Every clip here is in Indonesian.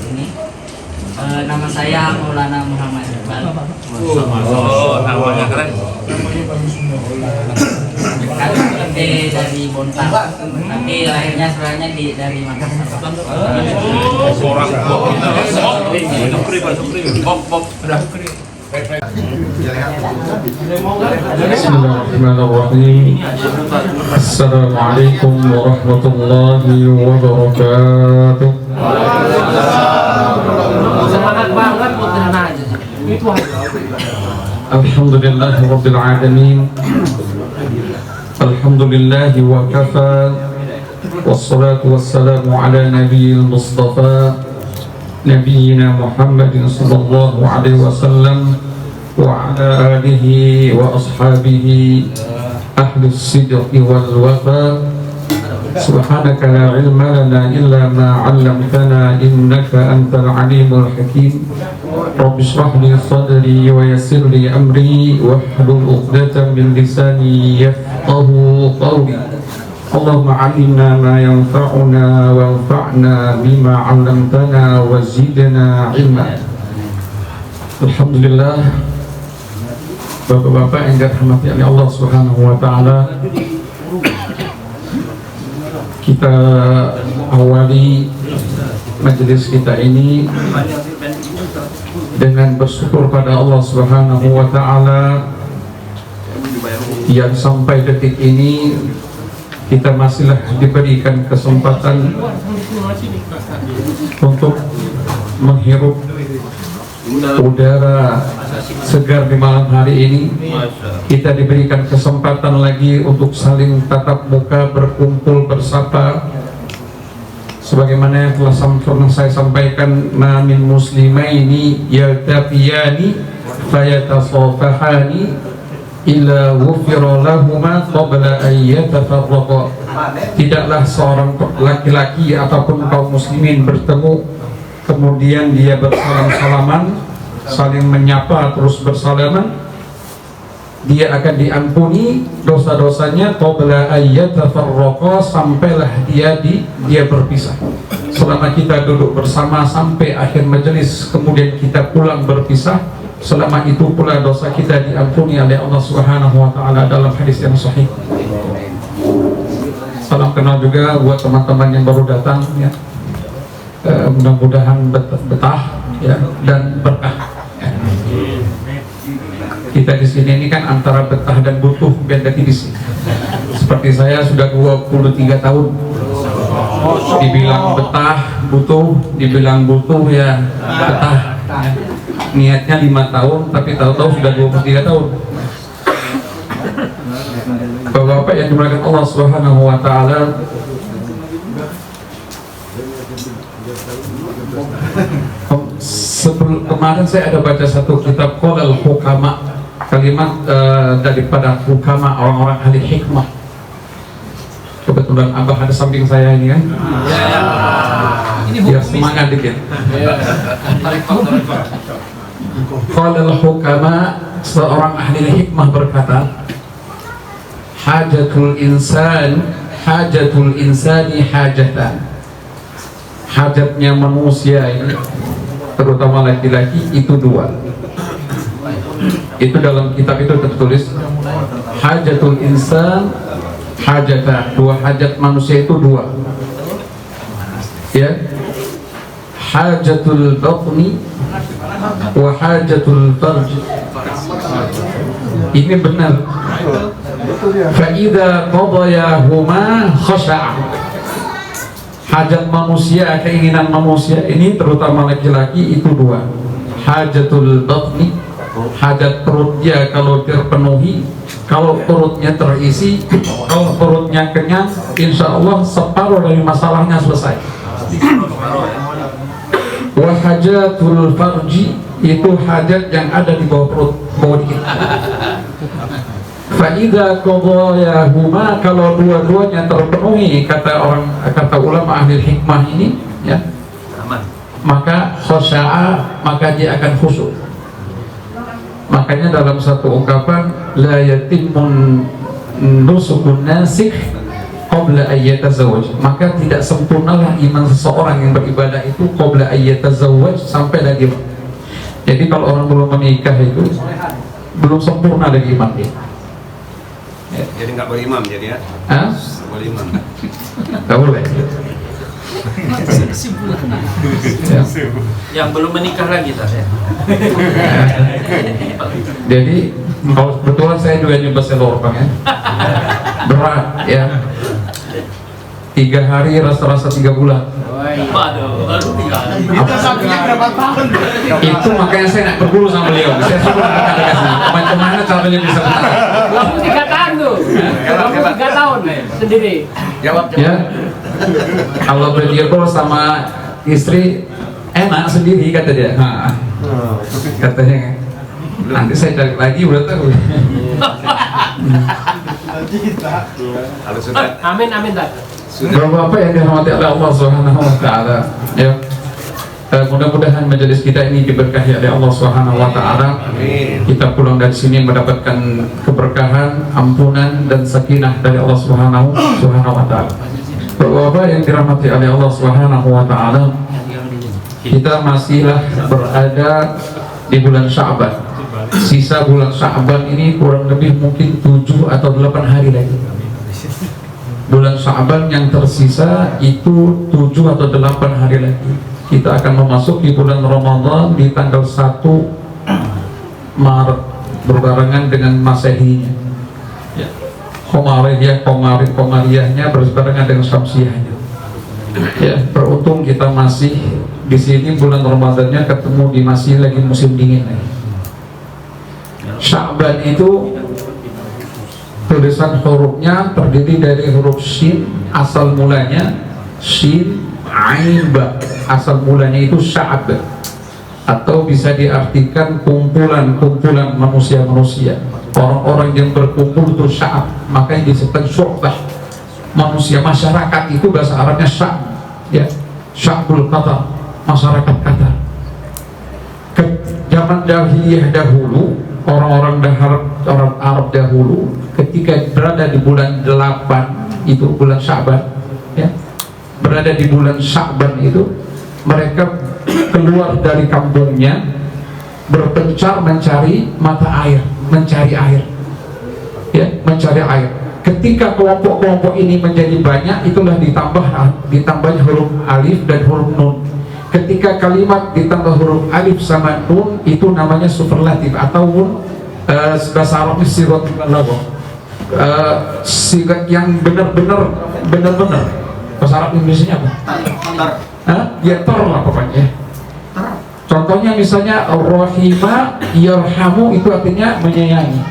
sini. Nama saya Maulana Muhammad Iqbal. Namanya keren. Kami dari Bontang, tapi lahirnya sebenarnya dari Makassar. Bismillahirrahmanirrahim. Assalamualaikum warahmatullahi wabarakatuh. Semangat banget putra aja. Alhamdulillahi rabbil alamin. Alhamdulillahi wa kafa. Wassalatu wassalamu ala nabiyil mustafa Nabiyyina Muhammadin sallallahu alaihi wasallam wa ala alihi wa ashabihi ahli sidqi wal wafa. Subhanaka la ilma lana illa ma 'allamtana innaka antal alimul hakim. Rabbi shrah li sadri wa yassir li amri wahlul 'uqdatam min lisani yafqahu qawli. Allahumma 'allimna ma yanfa'una wanfa'na bima 'allamtana wa zidna 'ilma. Alhamdulillah, Bapak-bapak yang dirahmati oleh Allah Subhanahu wa taala, kita awali majelis kita ini dengan bersyukur pada Allah Subhanahu wa taala yang sampai detik ini kita masihlah diberikan kesempatan untuk menghirup udara segar di malam hari ini. Kita diberikan kesempatan lagi untuk saling tatap muka, berkumpul, bersapa. Sebagaimana yang telah pernah saya sampaikan, ma min muslimaini yaltaqiyani fayatasafahani illa ghufira lahuma qabla an yatafarraqa. Tidaklah seorang laki-laki ataupun kaum muslimin bertemu kemudian dia bersalam-salaman, saling menyapa terus bersalaman, dia akan diampuni dosa-dosanya qabla ayyatafarraqa, sampailah dia berpisah. Selama kita duduk bersama sampai akhir majelis kemudian kita pulang berpisah, selama itu pula dosa kita diampuni oleh Allah Subhanahu wa taala dalam hadis yang sahih. Salam kenal juga buat teman-teman yang baru datang ya. Mudah-mudahan betah ya, dan berkah ya. Kita di sini ini kan antara betah dan butuh, beda tipis. Seperti saya sudah 23 tahun dibilang betah butuh, dibilang butuh ya betah ya. Niatnya 5 tahun tapi tahu-tahu sudah 23 tahun. Bapak-bapak yang dimuliakan Allah Subhanahu wa taala, sebelum kemarin saya ada baca satu kitab Qaulul Hukama, kalimat daripada hukama, orang-orang ahli hikmah. Kebetulan Abah ada samping saya ini kan, biar semangat dikit. Qaulul Hukama, seorang ahli hikmah berkata, hajatul insani hajatan. Hajatnya manusia ini, terutama laki-laki, itu dua. Itu dalam kitab itu tertulis hajatul insan hajatan, dua hajat manusia itu dua ya, hajatul batni wa hajatul farj. Ini benar. Fa idza qadayahuma khasha'a. Hajat manusia, keinginan manusia ini terutama laki-laki itu dua. Hajatul batni, hajat perutnya kalau terpenuhi, kalau perutnya terisi, kalau perutnya kenyang, insya Allah separuh dari masalahnya selesai. Wa hajatul farji, itu hajat yang ada di bawah perut, bawah dikit. Fa'idha qadayahuma, kalau dua-duanya terpenuhi, kata ulama ahli hikmah ini ya, maka khasya'a, maka dia akan khusyuk. Makanya dalam satu ungkapan, la yatimmun nusukun nasik qabla ayyatazawwaj, maka tidak sempurnalah iman seseorang yang beribadah itu qabla ayyatazawwaj, sampai lagi. Jadi kalau orang belum menikah itu belum sempurna lagi iman dia. Jadi nggak berimam jadi ya? Hah? Nggak berimam. Nggak boleh. Ya. Yang belum menikah lagi tak ya? Jadi kalau kebetulan saya juga nyoba selorpang ya, berat ya. 3 hari rasa-rasa 3 bulan. Waduh, baru 3 hari. Itu makanya saya nak berburu sama beliau. Saya suruh kemana caranya bisa bertahan. Kamu 3 tahun tuh. Kamu 3 tahun sendiri. Jawab. Ya, kalau berjebol sama istri enak sendiri kata dia. Nah, katanya nanti saya cari lagi udah tahu. Kalau sudah Amin amin tak. Bapak-bapak yang dirahmati oleh Allah Subhanahu wa taala, ya. Mudah-mudahan majelis kita ini diberkahi oleh Allah Subhanahu wa taala. Amin. Kita pulang dari sini mendapatkan keberkahan, ampunan dan sakinah dari Allah Subhanahu wa taala. Bapak-bapak yang dirahmati oleh Allah Subhanahu wa taala, kita masihlah berada di bulan Sya'ban. Sisa bulan Sya'ban ini kurang lebih mungkin 7 atau 8 hari lagi. Bulan Sya'ban yang tersisa itu 7 atau 8 hari lagi. Kita akan memasuki bulan Ramadan di tanggal 1 Maret berbarengan dengan Masehinya. Komariyahnya berbarengan dengan Syamsiyahnya. Ya, beruntung kita masih di sini bulan Ramadannya ketemu di masih lagi musim dingin. Sya'ban itu tulisan hurufnya terdiri dari huruf Shin, asal mulanya Shin, Ain, Ba. Asal mulanya itu Sya'b, atau bisa diartikan kumpulan-kumpulan manusia-manusia. Orang-orang yang berkumpul itu Sya'b, makanya disebut syu'bah. Manusia, masyarakat itu bahasa Arabnya Sya'b, ya. Sya'bul Qatar, masyarakat Qatar. Ke zaman jahiliyah dahulu, orang Arab dahulu ketika berada di bulan 8 itu bulan Sya'ban, ya, berada di bulan Sya'ban itu mereka keluar dari kampungnya berpencar mencari mata air, mencari air, ya, mencari air. Ketika kelompok-kelompok ini menjadi banyak, itulah ditambahnya huruf alif dan huruf nun. Ketika kalimat ditambah huruf alif sama nun, itu namanya superlatif ataupun bahasa Arabnya sigat balaghah. Sigat yang benar-benar. Bahasa Arab Indonesia apa? Ya tor lah pokoknya. Contohnya misalnya rahima yarhamu, itu artinya menyayangi.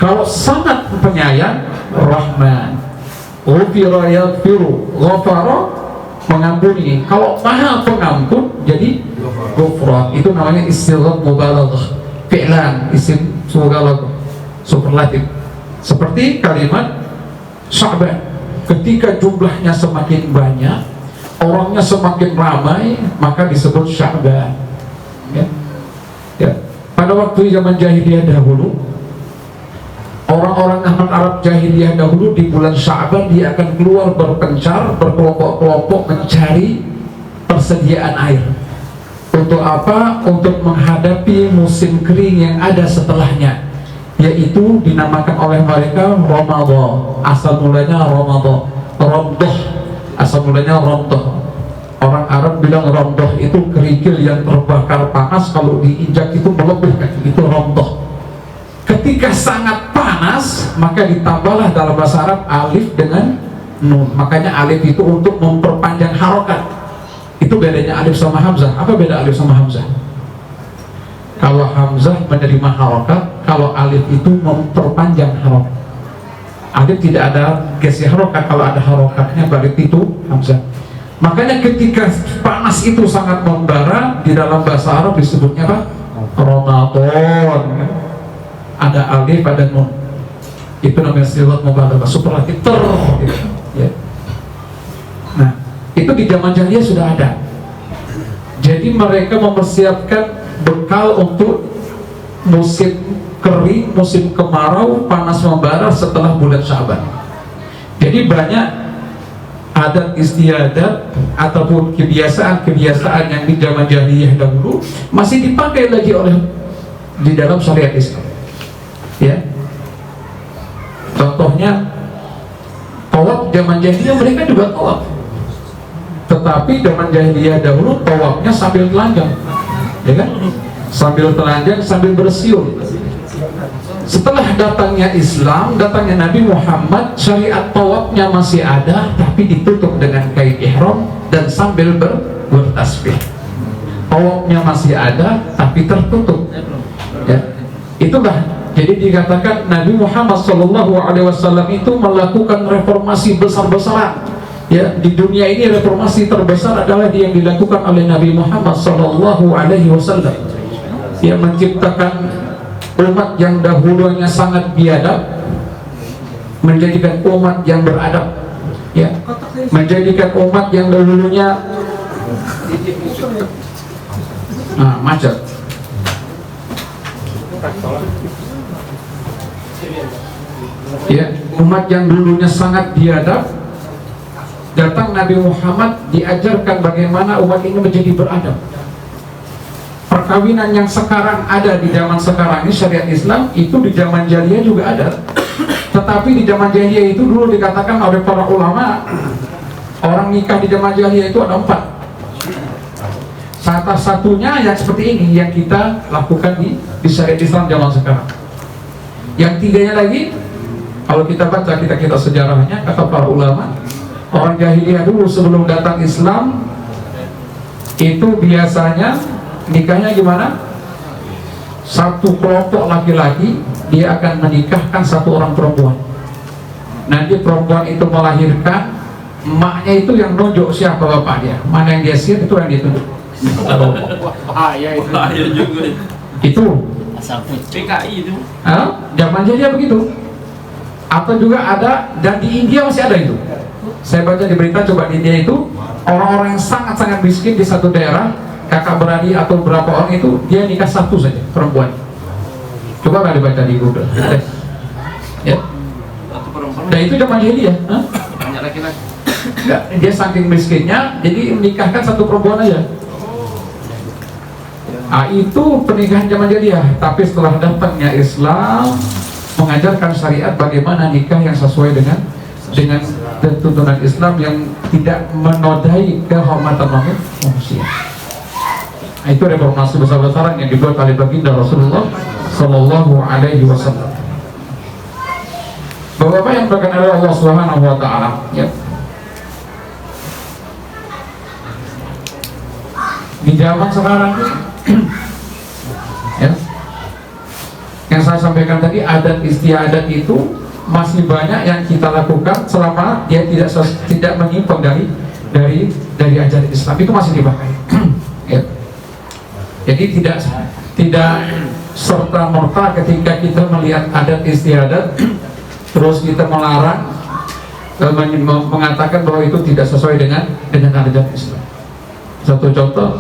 Kalau sangat penyayang, rahman. Ghufira yaghfiru, ghafara, mengampuni. Kalau maha pengampun, jadi ghufran. Itu namanya istighraq mubalaghah, fi'lan, isim mubalaghah, superlatif. Seperti kalimat Sya'ban, ketika jumlahnya semakin banyak, orangnya semakin ramai, maka disebut Sya'ban, ya. Ya. Pada waktu zaman jahiliyah dahulu, orang-orang Arab jahiliyah dahulu di bulan Sya'ban dia akan keluar berpencar, berkelompok-kelompok mencari persediaan air. Untuk apa? Untuk menghadapi musim kering yang ada setelahnya, yaitu dinamakan oleh mereka Ramadan. Asal mulanya Ramadan, Ramdah, asal mulanya Ramdah. Orang Arab bilang Ramdah itu kerikil yang terbakar panas, kalau diinjak itu melebihkan, itu Ramdah. Ketika sangat panas, maka ditambahlah dalam bahasa Arab alif dengan nun. Makanya alif itu untuk memperpanjang harokat. Itu bedanya alif sama hamzah. Apa beda alif sama hamzah? Kalau hamzah menerima harokat, kalau alif itu memperpanjang harokat. Alif tidak ada gesi harokat, kalau ada harokatnya berarti itu hamzah. Makanya ketika panas itu sangat membara, di dalam bahasa Arab disebutnya apa? Ramadan. Ada alif, ada nun. Itu namanya silat mubalaghah, superlatif ter. Ya. Nah, itu di zaman jahiliyah sudah ada. Jadi mereka mempersiapkan bekal untuk musim kering, musim kemarau, panas membara setelah bulan Sya'ban. Jadi banyak adat istiadat ataupun kebiasaan-kebiasaan yang di zaman jahiliyah dahulu masih dipakai lagi oleh di dalam syariat Islam. Ya. Contohnya tawaf zaman jahiliyah, mereka juga tawaf. Tetapi zaman jahiliyah dahulu tawafnya sambil telanjang. Ya kan? Sambil telanjang, sambil bersiul. Setelah datangnya Islam, datangnya Nabi Muhammad, syariat tawafnya masih ada, tapi ditutup dengan kain ihram dan sambil bertasbih. Tawafnya masih ada, tapi tertutup. Ya. Itulah, jadi dikatakan Nabi Muhammad SAW itu melakukan reformasi besar-besaran. Ya, di dunia ini reformasi terbesar adalah yang dilakukan oleh Nabi Muhammad SAW. Dia menciptakan umat yang dahulunya sangat biadab menjadikan umat yang beradab, ya, menjadikan umat yang dahulunya macet, ya, umat yang dulunya sangat biadab, datang Nabi Muhammad diajarkan bagaimana umat ini menjadi beradab. Perkawinan yang sekarang ada di zaman sekarang ini syariat Islam itu di zaman jahiliyah juga ada. Tetapi di zaman jahiliyah itu dulu dikatakan oleh para ulama, orang nikah di zaman jahiliyah itu ada 4. Salah satunya yang seperti ini yang kita lakukan di syariat Islam zaman sekarang. Yang 3-nya lagi, kalau kita baca kita sejarahnya, kata para ulama, orang jahiliyah dulu sebelum datang Islam itu biasanya nikahnya gimana? Satu kelompok laki-laki dia akan menikahkan satu orang perempuan. Nanti perempuan itu melahirkan, emaknya itu yang nunjuk siapa bapak dia, mana yang dia siap itu yang dia tunjuk. Bahaya itu. Bahaya juga. Itu PKI itu. Zaman jahiliyah begitu. Atau juga ada, dan di India masih ada itu. Saya baca di berita, coba di India itu orang-orang yang sangat-sangat miskin di satu daerah, kakak beradik atau berapa orang itu dia nikah satu saja perempuan. Coba nggak dibaca di Google. Ya. Satu perempuan. Dan itu zaman jahiliyah. Banyak laki-laki. Enggak, dia saking miskinnya, jadi menikahkan satu perempuan aja. Itu pernikahan zaman jahiliyah. Tapi setelah datangnya Islam, mengajarkan syariat bagaimana nikah yang sesuai dengan tuntunan Islam yang tidak menodai kehormatan manusia. Itu reformasi besar-besaran yang dibuat oleh baginda Rasulullah Sallallahu Alaihi Wasallam. Bapak-bapak yang berkenan oleh Allah Subhanahu Wa Taala, ya. Di zaman sekarang, ya, yang saya sampaikan tadi, adat istiadat itu masih banyak yang kita lakukan selama dia tidak menyimpang dari ajaran Islam, itu masih dipakai. Ya. Jadi tidak serta-merta ketika kita melihat adat istiadat terus kita melarang, mengatakan bahwa itu tidak sesuai dengan ajaran Islam. Satu contoh,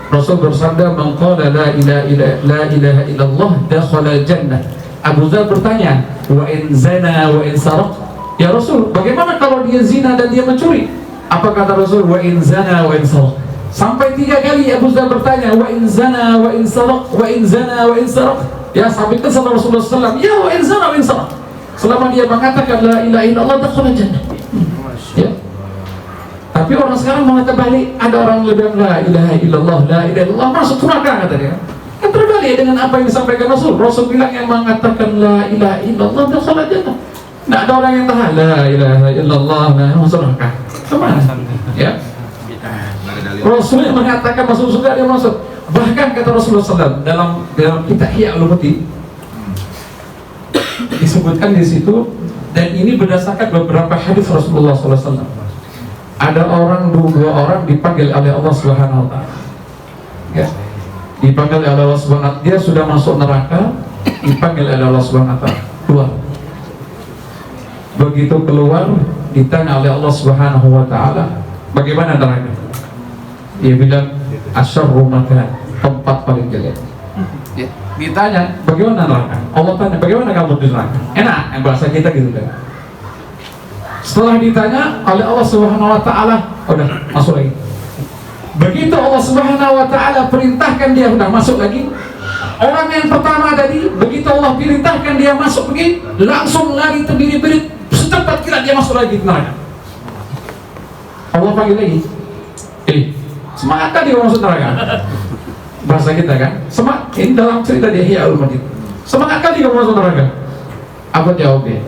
Rasul bersabda, "Man qala la ilaha illallah dakhala jannah." Abu Dzar bertanya, "Wa in zana wa in saraq?" Ya Rasul, bagaimana kalau dia zina dan dia mencuri? Apa kata Rasul? "Wa in zana wa in saraq." Sampai 3 kali Abu Dzar bertanya, "Wa in zana wa in saraq, wa in zana wa in saraq." Ya, sampai ke Rasulullah SAW, "Ya wa in zana wa in saraq." Selama dia mengatakan la ilaha illallah dakhala jannah. Ya. Tapi orang sekarang malah terbalik, ada orang yang bilang la ilaha illallah, la ilaha illallah masuk neraka, kata dia. Kan terbalik dengan apa yang disampaikan Rasul. Rasul bilang yang mengatakan la ilaha illallah dakhala jannah. Nah, ada orang yang tahan la ilaha illallah masuk neraka. Kemana? Ya. Rasul yang mengatakan masuk surga dia masuk. Bahkan kata Rasulullah SAW dalam kitab Ihya Ulumuddin disebutkan di situ, dan ini berdasarkan beberapa hadis Rasulullah SAW. Ada dua orang dipanggil oleh Allah Subhanahu Wa Taala. Ya, dipanggil oleh Allah Subhanahu Wa Taala. Dia sudah masuk neraka, dipanggil oleh Allah Subhanahu Wa Taala, keluar. Begitu keluar, ditanya oleh Allah Subhanahu Wa Taala, bagaimana neraka? Dia bilang asyarru makan, tempat paling jelek. Ya, ditanya bagaimana neraka? Allah tanya bagaimana kamu di neraka? Enak, yang bahasa kita gitu kan. Setelah ditanya oleh Allah Subhanahu wa taala, udah masuk lagi. Begitu Allah Subhanahu wa taala perintahkan dia udah masuk lagi. Orang yang pertama tadi, begitu Allah perintahkan dia masuk pergi, langsung lari terbirit-birit, secepat kira dia masuk lagi ke neraka. Allah panggil lagi, semangat tadi kamu masuk neraka. Bahasa kita kan, semangat. Ini dalam cerita di Ihya Ulumuddin. Semangat kali kamu masuk neraka. Apa jawabnya?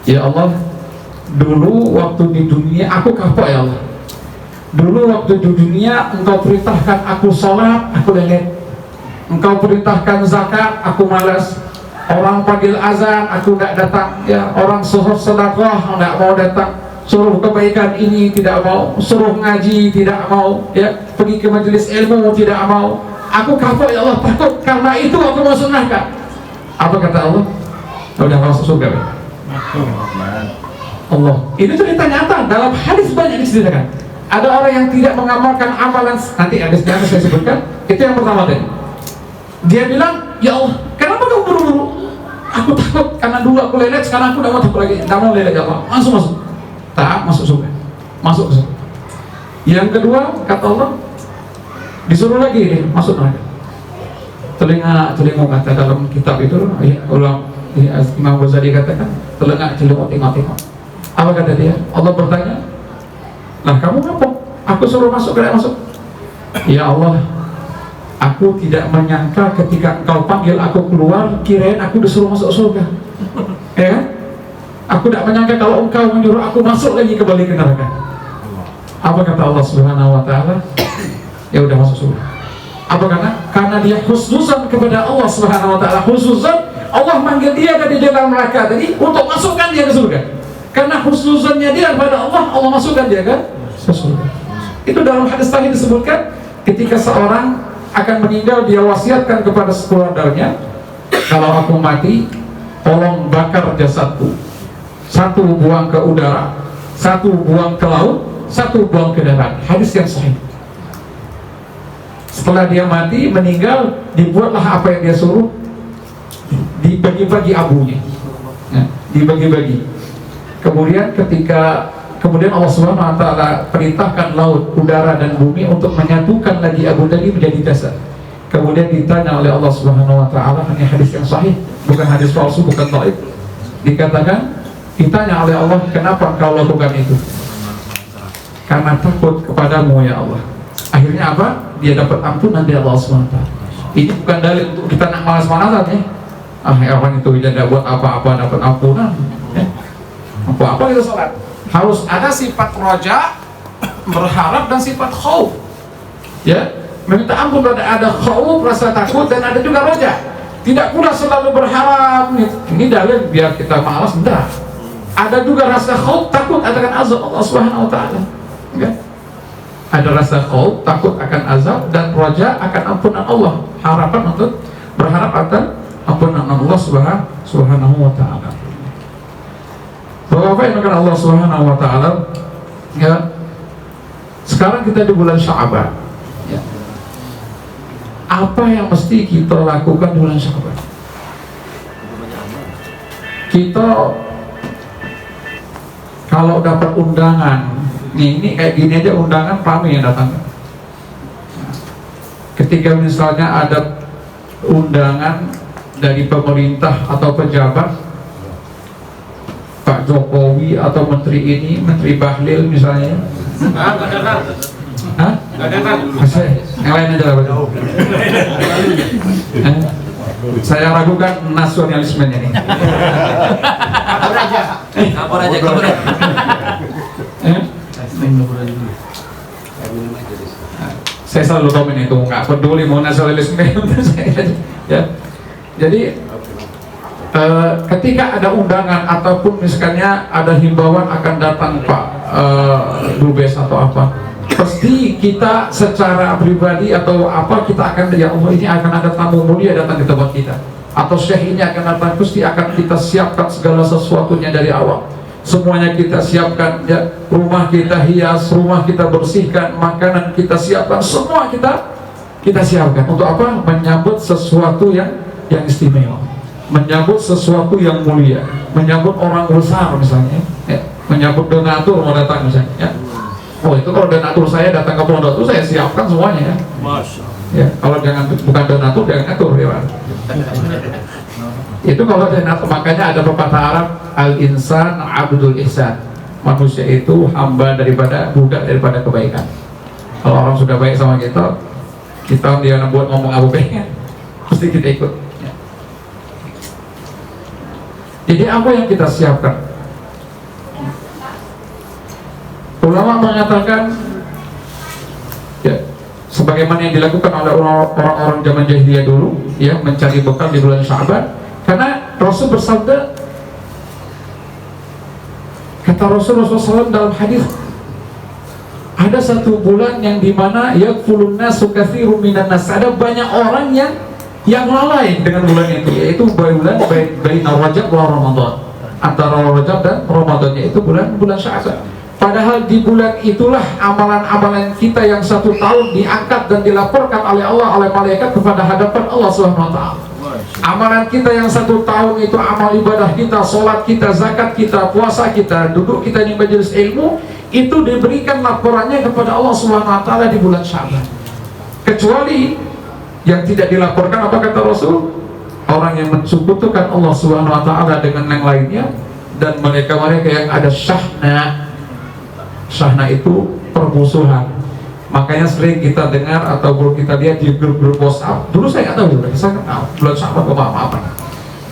Ya Allah, dulu waktu di dunia aku kapok ya Allah. Dulu waktu di dunia Engkau perintahkan aku sholat, aku lelet. Engkau perintahkan zakat, aku malas. Orang panggil azan, aku tidak datang. Ya, orang suruh sedekah, tidak mau datang. Suruh kebaikan ini tidak mau. Suruh ngaji tidak mau. Ya, pergi ke majelis ilmu tidak mau. Aku kapok ya Allah, takut karena itu aku masuk neraka. Apa kata Allah? Udah masuk surga. Allah. Ini cerita nyata dalam hadis banyak diceritakan. Ada orang yang tidak mengamalkan amalan, nanti ada yang saya sebutkan. Itu yang pertama tadi. Dia bilang, ya Allah, kenapa kamu buru-buru? Aku takut karena dulu aku lelet, sekarang aku tidak mau takut lagi. Tidak mau lelet ya Allah. Langsung masuk. Tak masuk surga. Masuk ke surga. Yang kedua kata Allah, disuruh lagi dia masuk neraka. Telinga kata dalam kitab itu, Imam Ghazali katakan, telinga tengok. Apa kata dia? Allah bertanya, nah kamu ngapa? Aku suruh masuk, tidak masuk. Ya Allah, aku tidak menyangka ketika Engkau panggil aku keluar, kirain aku disuruh masuk surga. Ya kan? Aku tidak menyangka kalau Engkau menyuruh aku masuk lagi kembali ke neraka. Apa kata Allah Subhanahu wa taala? Ya udah masuk surga. Apa karena dia khususan kepada Allah Subhanahu wa taala, khususan Allah manggil dia dari dalam neraka tadi untuk masukkan dia ke surga. Karena khususannya dia kepada Allah, Allah masukkan dia ke surga. Itu dalam hadis tadi disebutkan, ketika seorang akan meninggal, dia wasiatkan kepada keluarganya, kalau aku mati, tolong bakar jasadku. Satu buang ke udara, satu buang ke laut, satu buang ke darat. Hadis yang sahih. Setelah dia mati, meninggal, dibuatlah apa yang dia suruh, dibagi-bagi abunya, ya, dibagi-bagi. Kemudian Allah Subhanahu wa taala perintahkan laut, udara dan bumi untuk menyatukan lagi abu tadi menjadi jasad. Kemudian ditanya oleh Allah Subhanahu wa taala, ini hadis yang sahih, bukan hadis palsu, bukan dhaif. Dikatakan, ditanya oleh Allah, kenapa engkau lakukan itu? Karena takut kepadamu ya Allah. Akhirnya apa? Dia dapat ampunan dari Allah Subhanahu wa taala. Ini bukan dalil untuk kita nak malas-malasan ya. Orang itu tidak buat apa-apa dapat ampunan. Ya. Apa itu salat? Harus ada sifat roja, berharap, dan sifat khauf. Ya, meminta ampun, ada khauf, rasa takut, dan ada juga roja. Tidak pula selalu berharap. Ini dalil biar kita malas, enggak. Ada juga rasa khauf, takut akan azab Allah Subhanahu wa taala. Ya. Ada rasa khauf, takut akan azab, dan roja akan ampunan Allah. Harapan untuk berharap akan ampunan Allah Subhanahu wa taala. Bapak-bapak yang akan Allah Subhanahu wa taala, ya. Sekarang kita di bulan Sya'ban. Ya. Apa yang mesti kita lakukan di bulan Sya'ban? Kita kalau dapat undangan, ini kayak gini aja undangan, kami yang datang. Ketika misalnya ada undangan dari pemerintah atau pejabat, Pak Jokowi atau menteri ini, Menteri Bahlil misalnya. Hah? Yang lain aja lah. Saya ragukan nasionalisme ini. Kapor aja. Saya selalu komen itu, nggak peduli mau nasionalisme. Ya. Jadi ketika ada undangan ataupun misalnya ada himbauan akan datang Pak Dubes atau apa, pasti kita secara pribadi atau apa, kita akan, ya Allah, ini akan ada tamu mulia datang ke tempat kita, atau syekh ini akan datang, pasti akan kita siapkan segala sesuatunya dari awal. Semuanya kita siapkan, ya, rumah kita hias, rumah kita bersihkan, makanan kita siapkan, semua kita siapkan untuk apa? Menyambut sesuatu yang istimewa, menyambut sesuatu yang mulia, menyambut orang besar misalnya, menyambut donatur mau datang misalnya ya. Oh itu kalau donatur saya datang ke pondok itu saya siapkan semuanya ya. Masya. Ya kalau jangan bukan donatur jangan ngatur ya Pak. Itu kalau donatur, makanya ada pepatah Arab, al-insan abdul ihsan, manusia itu hamba daripada budak daripada kebaikan. Kalau orang sudah baik sama kita dia buat ngomong apa pengen pasti kita ikut ya. Jadi apa yang kita siapkan? Ulama mengatakan ya, sebagaimana yang dilakukan oleh orang-orang zaman jahiliyah dulu ya, mencari bekal di bulan Sya'ban, karena Rasul bersabda, kata Rasulullah SAW dalam hadis, ada satu bulan yang dimana yakfulun nasu katsirun minan nas, ada banyak orang yang lalai dengan bulan itu, yaitu bulan baina Rajab wa Ramadan, antara Rajab dan Ramadannya itu bulan Sya'ban. Padahal di bulan itulah amalan-amalan kita yang 1 tahun diangkat dan dilaporkan oleh Allah, oleh malaikat kepada hadapan Allah Subhanahu wa ta'ala. Amalan kita yang 1 tahun itu amal ibadah kita, sholat kita, zakat kita, puasa kita, duduk kita di majelis ilmu, itu diberikan laporannya kepada Allah Subhanahu wa ta'ala di bulan Sya'ban. Kecuali yang tidak dilaporkan, apa kata Rasul? Orang yang mensekutukan Allah Subhanahu wa ta'ala dengan yang lainnya, dan mereka-mereka yang ada syahna itu permusuhan. Makanya sering kita dengar atau kita lihat di grup-grup WhatsApp. Dulu saya nggak tahu, saya kenal bulan Sya'ban apa-apa.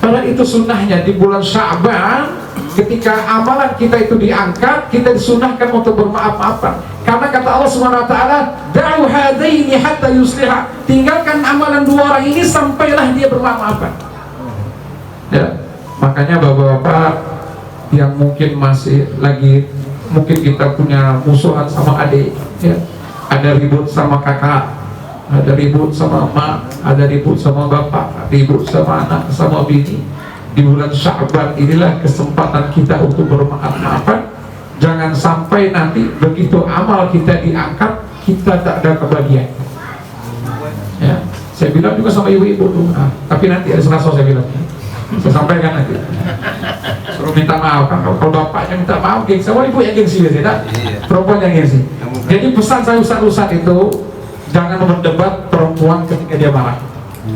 Padahal itu sunnahnya di bulan Sya'ban, ketika amalan kita itu diangkat, kita disunahkan untuk bermaaf-maafan. Karena kata Allah Subhanahu wa ta'ala, da'u hadaini hatta yusliha, tinggalkan amalan 2 orang ini sampailah dia bermaaf-maafan. Ya, makanya bapak-bapak yang mungkin masih lagi, mungkin kita punya musuhan sama adik ya, ada ribut sama kakak, ada ribut sama emak, ada ribut sama bapak, ribut sama anak, sama bini. Di bulan Sya'ban inilah kesempatan kita untuk bermaaf-maafan. Jangan sampai nanti begitu amal kita diangkat, kita tak ada kebahagiaan ya. Saya bilang juga sama ibu-ibu tuh, tapi nanti ada Selasa saya bilang, saya sampaikan nanti, suruh minta maaf kan. Kalau bapaknya minta maaf, gengsi. Sama ibu yang gengsi biasanya, perempuan yang gengsi. Jadi pesan saya ustaz-ustaz itu, jangan berdebat perempuan ketika dia marah.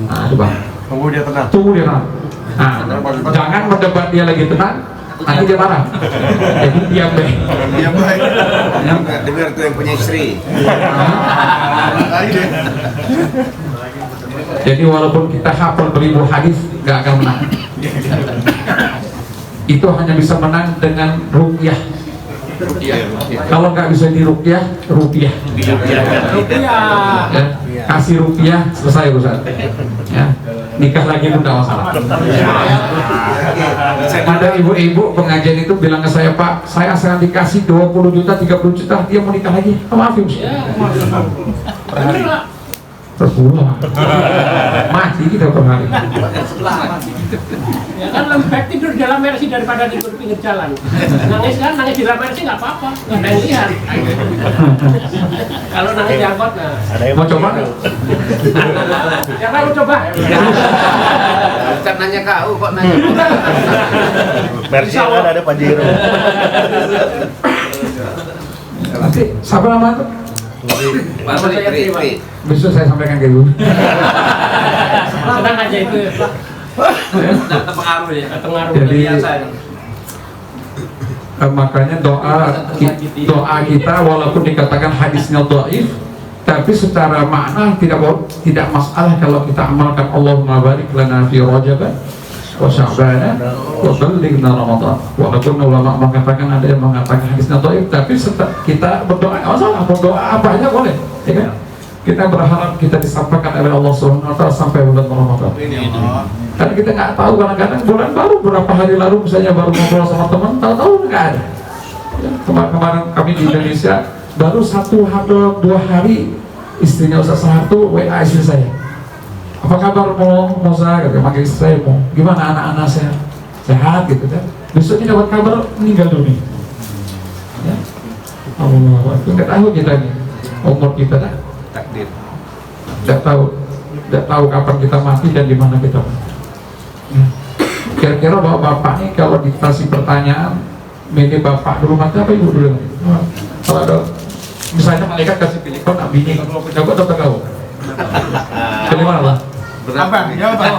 Nah, coba. Tunggu dia tenang. Tunggu dia tenang. Nah, jangan berdebat dia lagi tenang, nanti dia marah. Jadi diam deh. Diam baik. Dengar tuh yang punya istri. Jadi walaupun kita hafal beribu hadis, nggak akan menang. Itu hanya bisa menang dengan ruqyah. Kalau nggak bisa di ruqyah, rupiah. Ya, kasih rupiah, selesai urusan. Ya, nikah lagi pun nggak masalah. Ada ibu-ibu pengajian itu bilang ke saya, Pak, saya akan dikasih 20 juta, 30 juta, dia mau nikah lagi. Maaf ya, per hari. Per bulan. Mati kita per hari. Ya kan lebih baik tidur di dalam Mercy daripada tidur di pinggir jalan. Nangis kan, nangis di dalam Mercy nggak apa-apa, nggak ada yang lihat. Kalau nangis di angkot, nah. Ada yang mau coba? Siapa yang mau coba? Bukan nanya kau kok nanya. Mercy kan ada Pajero. Nanti siapa nama itu? Baru saya terima. Besok saya sampaikan ke ibu. Tenang aja itu. Terpengaruh ya. Terpengaruh. Jadi biasa. makanya doa kita walaupun dikatakan hadisnya dhaif, tapi secara makna tidak masalah kalau kita amalkan. Allahumma barik lana fi Rajab wa Sya'ban wa ballighna Ramadan. Walaupun ulama mengatakan, ada yang mengatakan hadisnya dhaif, tapi kita berdoa nggak masalah, berdoa apa aja boleh, ya kan? Kita berharap kita disampaikan oleh Allah Subhanahu wa ta'ala sampai bulan Ramadan. Karena kita nggak tahu, kadang-kadang bulan baru berapa hari lalu misalnya baru ngobrol sama teman, tahu-tahu nggak ada. Ya, kemarin kami di Indonesia baru 1 atau 2 hari istrinya Ustaz Soeharto WA istri saya, apa kabar mau saya, manggil istri saya, mau gimana anak-anak saya sehat gitu kan. Besoknya dapat kabar meninggal dunia. Ya, Allah, nggak tahu kita nih umur kita dah. Takdir. Tidak tahu kapan kita mati dan di mana kita mati. Kira-kira bapak nih kalau dikasih pertanyaan milih bapak dulu mati apa ibu dulu? Kalau ada misalnya malaikat kasih pilih kau nak bini kalau punya kau atau kau? Pilih mana lah? Apa? Jawab Bang.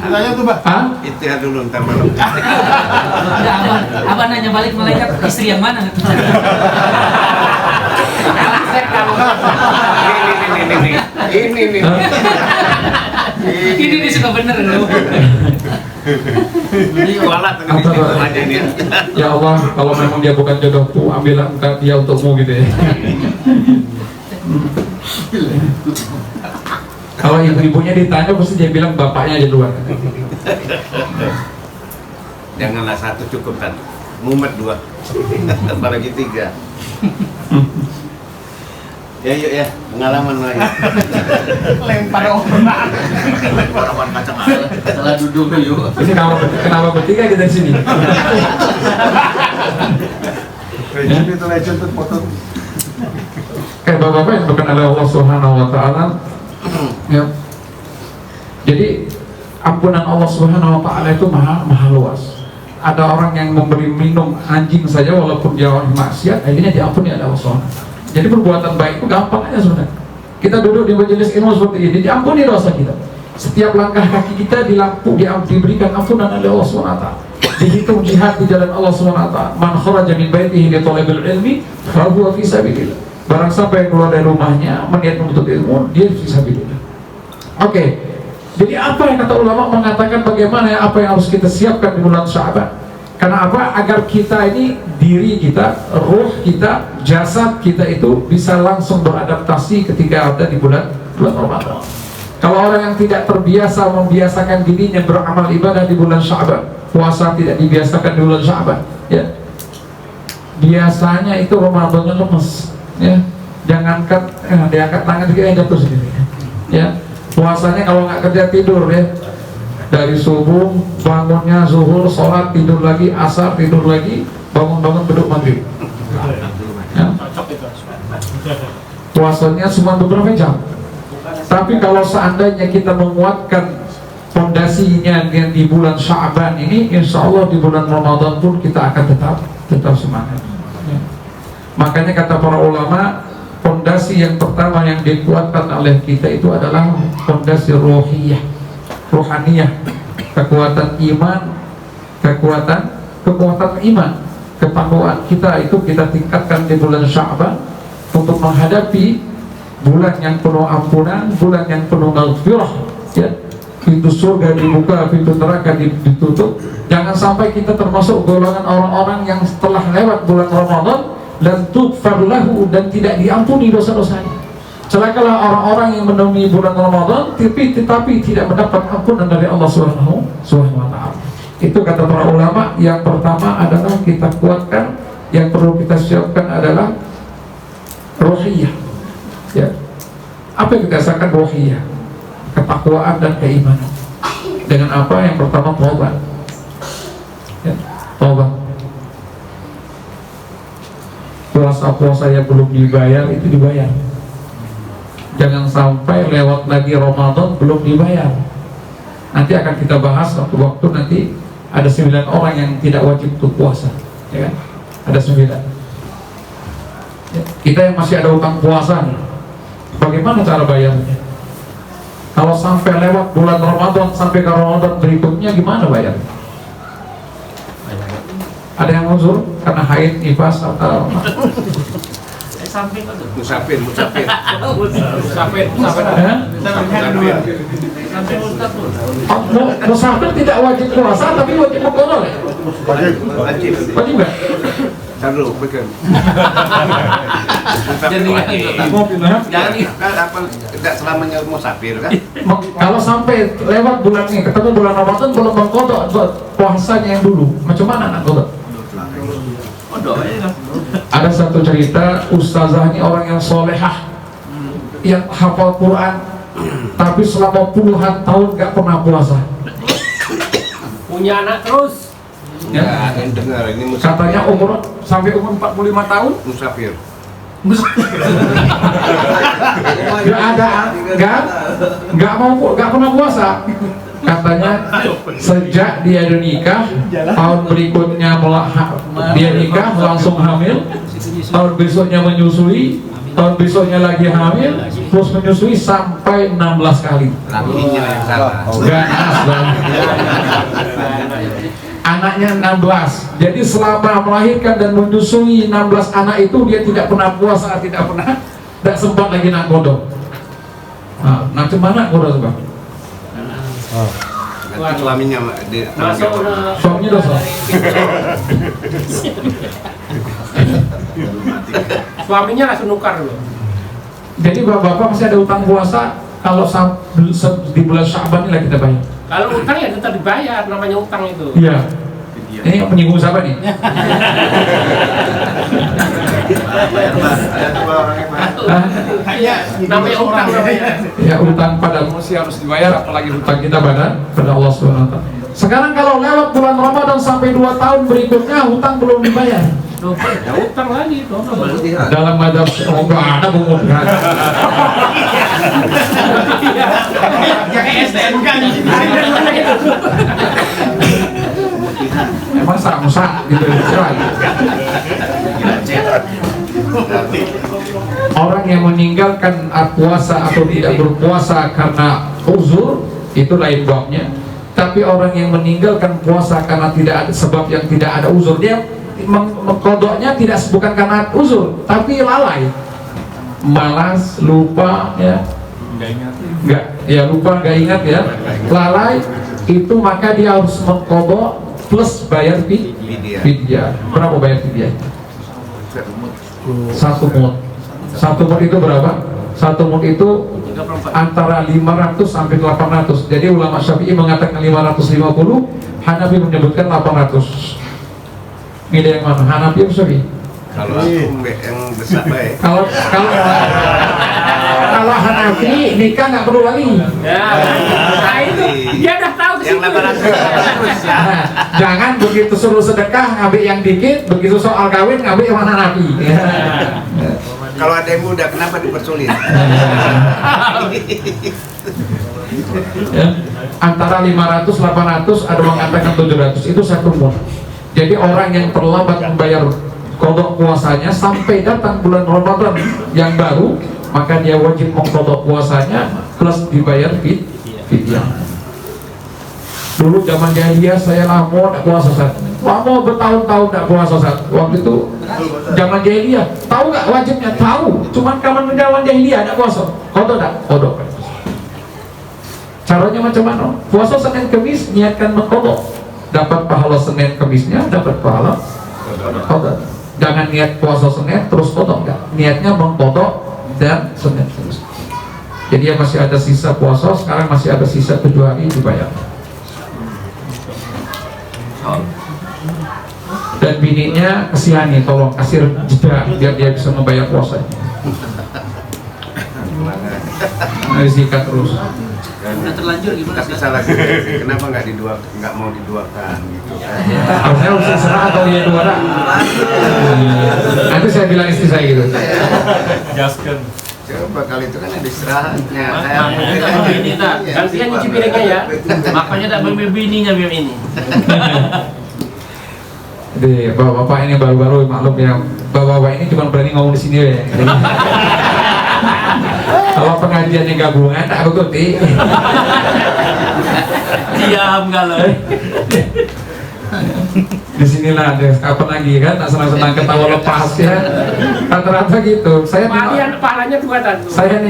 Tanya tuh Bang. Hah? Istirahat dulu ntar malam. Abang nanya balik malaikat istri yang mana? Ini. Ini dia suka bener loh. Kualat tadi Apa, Pak? aja ini. Ya Allah, kalau memang dia bukan jodohku, ambillah engkau dia untukmu gitu ya. Kalau ibu-ibunya ditanya pasti dia bilang bapaknya aja duluan. Janganlah satu cukup kan. Mumet 2. Apalagi 3. Ya yuk ya, pengalaman lagi. Lempar orang. Pengalaman kacang Salah duduk yuk. Ini kenapa bertiga kita di sini? Legend itu legend tuh foto. Bapak-bapak yang diberkahi oleh Allah Subhanahu wa taala. Ya. Jadi ampunan Allah Subhanahu wa taala itu maha luas. Ada orang yang memberi minum anjing saja walaupun dia orang maksiat, akhirnya diampuni oleh Allah Subhanahu wa taala. Jadi perbuatan baik itu gampang aja sebenarnya. Kita duduk di majelis ilmu seperti ini, diampuni dosa kita. Setiap langkah kaki kita diberikan ampunan oleh Allah Subhanahu wa taala. Dihitung jihad di jalan Allah Subhanahu wa taala. Man kharaja min baitihi li talabil ilmi fa huwa fi sabilillah. Barang siapa yang keluar dari rumahnya meniat menuntut ilmu, dia fi sabilillah. Oke. Jadi apa yang kata ulama mengatakan bagaimana apa yang harus kita siapkan di bulan Sya'ban? Karena apa? Agar kita ini, diri kita, ruh kita, jasad kita itu bisa langsung beradaptasi ketika ada di bulan Ramadan. Kalau orang yang tidak terbiasa membiasakan dirinya beramal ibadah di bulan Sya'ban, puasa tidak dibiasakan di bulan Sya'ban, ya, biasanya itu Ramadannya lemes, ya. Jangankan diangkat tangan juga yang jatuh sendiri, ya. Puasanya kalau nggak kerja tidur, ya. Dari subuh bangunnya zuhur, sholat, tidur lagi, asar, tidur lagi, bangun-bangun beduk maghrib, ya. Puasanya cuma beberapa jam. Tapi kalau seandainya kita menguatkan fondasinya di bulan Sya'ban ini, insya Allah di bulan Ramadan pun kita akan tetap semangat, ya. Makanya kata para ulama, fondasi yang pertama yang dikuatkan oleh kita itu adalah fondasi rohaniyah, kekuatan iman, kekuatan iman, ketakwaan kita itu kita tingkatkan di bulan Sya'ban untuk menghadapi bulan yang penuh ampunan, bulan yang penuh maghfirah, ya. Pintu surga dibuka, pintu neraka ditutup. Jangan sampai kita termasuk golongan orang-orang yang setelah lewat bulan Ramadan dan tughfar lahu, dan tidak diampuni dosa-dosanya. Celakalah orang-orang yang menemui bulan Ramadan tetapi tidak mendapat ampunan dari Allah Subhanahu wa taala. Itu kata para ulama, yang pertama adalah kita kuatkan, yang perlu kita siapkan adalah rohiyah, ya. Apa yang kita rasakan rohiyah? Ketakwaan dan keimanan. Dengan apa? Yang pertama taubat, ya, taubat. Puasa-puasa yang belum dibayar itu dibayar. Jangan sampai lewat lagi Ramadan belum dibayar. Nanti akan kita bahas waktu nanti ada 9 orang yang tidak wajib untuk puasa, ya kan? Ada 9. Ya, kita yang masih ada utang puasa nih, bagaimana cara bayarnya? Kalau sampai lewat bulan Ramadan sampai ke Ramadan berikutnya gimana bayarnya? Ada yang uzur karena haid, nifas atau Musafir. Musafir tidak wajib puasa tapi wajib berqada. Wajib. Wajib nggak? Taruh pegang. Jadi Jangan apa tidak selamanya musafir kan? Kalau sampai lewat bulan ini, ketemu bulan Ramadan belum berqada puasanya yang dulu, macam mana nak qada? Ada satu cerita, ustazah ini orang yang solehah, yang hafal Quran, tapi selama puluhan tahun gak pernah puasa. Punya anak terus. Ya. Yang dengar ini musafir. Katanya umur sampai umur 45 tahun Musafir. gak ada, gak pernah puasa. katanya sejak dia ada nikah, tahun berikutnya dia nikah langsung hamil, tahun besoknya menyusui, tahun besoknya lagi hamil, terus menyusui sampai 16 kali. Lambingnya yang salah. Ganas banget. Anaknya 16. Jadi selama melahirkan dan menyusui 16 anak itu dia tidak pernah puasa, tidak sempat lagi nak kodok. Nah, cemana kodok sebab? Nanti suaminya Masuk Suaminya dosa. suaminya langsung nukar loh. Jadi bapak-bapak masih ada utang puasa kalau di bulan Sya'ban ini lah kita bayar. Kalau utang ya tetap dibayar, namanya utang itu. Iya. Ini yang menyinggung siapa nih? Namanya utang namanya. Ya, utang pada manusia harus dibayar, apalagi utang kita pada Allah Subhanahu wa taala. Sekarang kalau lewat bulan Ramadan sampai 2 tahun berikutnya hutang belum dibayar. Ya utang lagi itu. Dalam madhab enggak ada bungut kan. Emang sama gitu orang yang meninggalkan puasa atau tidak berpuasa karena uzur itu lain babnya. Tapi orang yang meninggalkan puasa karena tidak ada sebab yang tidak ada uzur, dia mengkodoknya bukan karena uzur, tapi lalai, malas, lupa, ya, lupa, nggak ingat ya, lalai itu, maka dia harus mengkodok plus bayar fidyah. Berapa bayar fidyah? 1 mud. 1 mud itu berapa? 1 mud itu antara 500 sampai 800. Jadi ulama Syafi'i mengatakan 550, Hanafi menyebutkan 800. Milih yang mana? Hanafi atau Syafi'i? Kalau aku yang besar baik. Kalau Hanafi nikah nggak perlu lagi. Ya, nah itu dia udah tahu ke Yang situ. 800 ya. Nah, jangan begitu suruh sedekah ngambil yang dikit, begitu soal kawin ngambil yang mana Hanafi. Ya. Kalau ada yang muda, kenapa dipersulit? Ya. Antara 500, 800, ada yang mengatakan 700, itu 1 mud. Jadi orang yang terlambat membayar kodok puasanya sampai datang bulan Ramadan yang baru, maka dia wajib mengkodok puasanya plus dibayar fidyah. Dulu zaman jahiliyah saya lama tidak puasa Ustaz. Lama bertahun-tahun tidak puasa Ustaz. Waktu itu zaman jahiliyah, tahu nggak wajibnya? Tahu. Cuman kamu zaman jahiliyah tidak puasa. Kodok tak? Kodok. Caranya macam mana? Puasa Senin Kamis niatkan mengkodok, dapat pahala Senin Kamisnya, dapat pahala kodok. Jangan niat puasa Senin terus kodok, enggak. Niatnya mengkodok dan Senin terus. Jadi ya masih ada sisa puasa, sekarang masih ada sisa 7 hari dibayar. Dan bininya kesihani, tolong kasih jeda biar dia bisa membayar puasanya. Harus sikat terus. Udah terlanjur gimana? Tapi salah juga sih. Kenapa nggak mau diduakan gitu kan? Harusnya harus serah atau dia dua dah. Nanti saya bilang istri saya gitu. Coba kali itu kan ada istirahatnya. Makanya tak mau ini tak. Gantian nyuci piringnya ya. Makanya tak mau bininya biar ini. Jadi bapak-bapak ini baru-baru maklum ya, bapak-bapak ini cuma berani ngomong di sini ya. Kalau pengajiannya gabungan tak ikuti. Diam kalau. Di sinilah deh, kapan lagi kan tak senang-senang ketawa lepas ya. Rata-rata gitu. Kalian pahalanya 2 tahun. Saya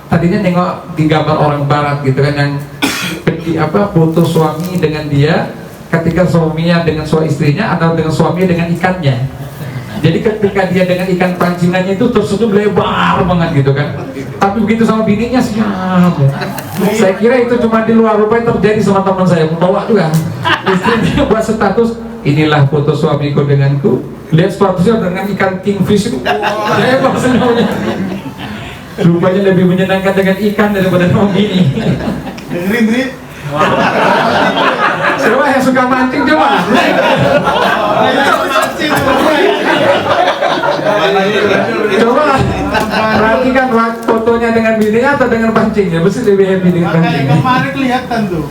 tadinya nengok di gambar orang barat gitu kan, yang foto suami dengan dia ketika suaminya dengan istrinya atau dengan suaminya dengan ikannya. Jadi ketika dia dengan ikan pancingannya itu tersenyum lebar banget gitu kan. Tapi begitu sama bininya siap. Saya kira itu cuma di luar, rupanya terjadi sama teman saya, membawa juga. Istrinya buat status, inilah foto suamiku denganku. Lihat statusnya dengan ikan kingfish itu. Wah, lebar senyumnya. Rupanya lebih menyenangkan dengan ikan daripada sama bini. Dengerin, Dri. Coba yang suka mancing coba. Coba perhatikan waktu fotonya dengan bininya atau dengan pancingnya? Mesti lebih happy dengan pancingnya. Kemarin kelihatan tuh.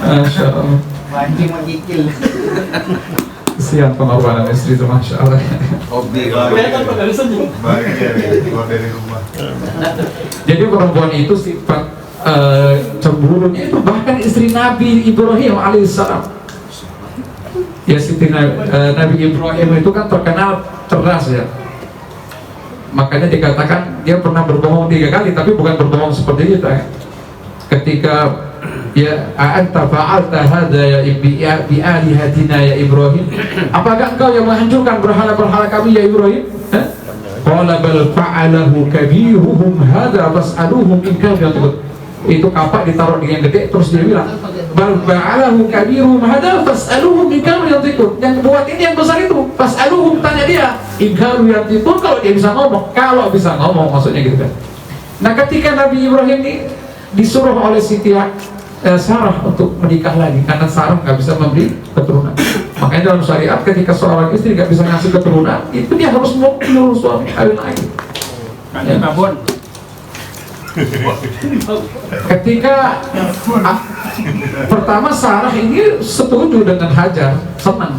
Masya Allah. Pancing menggigil. Siap pengorbanan istri itu, Masya Allah. Hobi. Bahagia keluar dari rumah. Jadi perempuan itu sifat cemburunya itu bahkan istri Nabi Ibrahim alaihissalam. Ya, Nabi Ibrahim itu kan terkenal cerdas ya. Makanya dikatakan dia pernah berbohong 3 kali, tapi bukan berbohong seperti itu ya. Ketika ya anta fa'alta hadza ya bi alihatina ya Ibrahim, apakah engkau yang menghancurkan berhala-berhala kami ya Ibrahim? Qala bal fa'alahu kabiruhum hadza fas'aluhum in kanu yaqulun. Itu kapak ditaruh di yang gede, terus dia bilang bal fa'alahu kabiruhum hadza fas'aluhum in kanu yaqulun. Yang buat ini yang besar itu, fas'aluhum, tanya dia in kanu yaqulun, kalau dia bisa ngomong. Kalau bisa ngomong maksudnya gitu kan. Nah, ketika Nabi Ibrahim ini disuruh oleh Siti Sarah untuk menikah lagi karena Sarah nggak bisa memberi keturunan. Makanya dalam syariat ketika seorang istri nggak bisa ngasih keturunan, itu dia harus menyuruh suami kawin lagi. Kan babon. Ketika pertama Sarah ini setuju dengan Hajar, senang.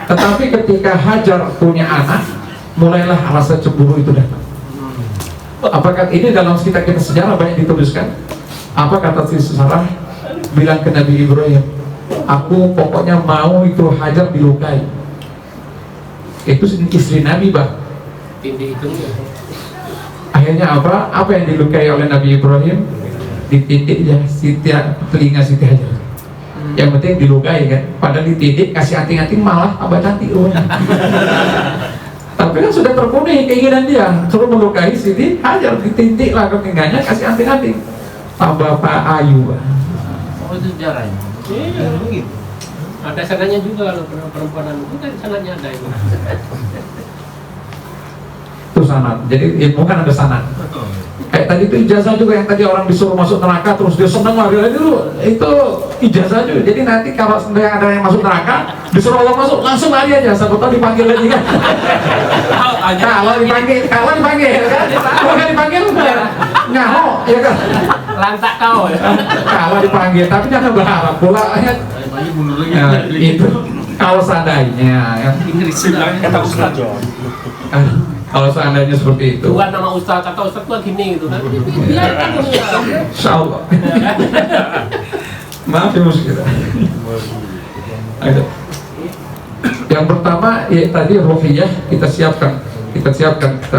Tetapi ketika Hajar punya anak, mulailah rasa cemburu itu datang. Apakah ini dalam kitab sejarah banyak dituliskan? Apa kata si Sarah? Bilang ke Nabi Ibrahim, aku pokoknya mau itu Hajar dilukai. Itu istri Nabi, bah. Tindih hidungnya. Akhirnya apa? Apa yang dilukai oleh Nabi Ibrahim? Ditindik ya telinga Siti Hajar. Yang penting dilukai kan. Padahal ditindik kasih anting-anting malah tambah cantik. Tapi kan sudah terpenuhi keinginan dia, suruh melukai Siti Hajar, ditindik lah ke pinggangnya, kasih anting-anting. Tambah Pak Ayu. Oh, itu sejarahnya. Iya. Ada sananya juga kalau perempuan itu kan sananya ada itu. Itu sanad. Jadi ilmu kan ada sanad. Kayak tadi itu ijazah juga, yang tadi orang disuruh masuk neraka terus dia seneng lagi itu ijazah juga. Jadi nanti kalau ada yang masuk neraka disuruh Allah masuk, langsung lari aja, siapa tahu dipanggil lagi kan. Kalau dipanggil kan, kalau nggak dipanggil ngaho ya kan. Lantak kau ya. Kalau dipanggil, tapi jangan berharap pula ya. Nah, itu kalau seandainya ya. Kata Ustaz John. Kalau seandainya seperti itu, Bukan nama Ustaz, kata Ustaz tuh gini gitu kan. Biarkan dunia. Insyaallah. Maaf ya musuh kita. Ayo. Yang pertama ya tadi ruhiyah kita siapkan, kita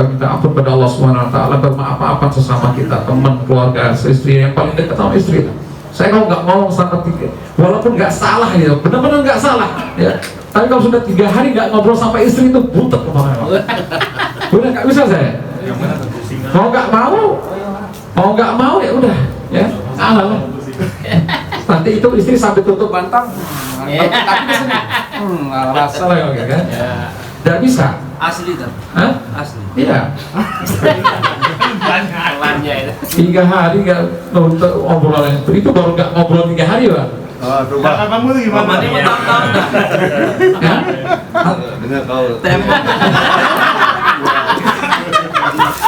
minta ampun pada Allah Subhanahu Wa Taala, bermaaf-maafan sesama kita, teman, keluarga, istri yang paling dekat sama istri. Saya kalau nggak ngomong sama walaupun nggak salah ya, benar-benar nggak salah ya. Tapi kalau sudah 3 hari nggak ngobrol sampai istri itu butek kemana-mana. Udah nggak bisa saya. Mau nggak mau ya udah ya. Alah. Nanti itu istri sampai tutup bantal. Tapi kesini. Rasa lah ya kan. Nggak bisa. Asli tuh. Hah? Asli. Iya. Pelannya itu. 3 hari nggak obrolan itu baru nggak ngobrol 3 hari pak. Oh, coba kamu tuh gimana? Mamanya mau tahu dah. Ya? Dengar kau. Tembok.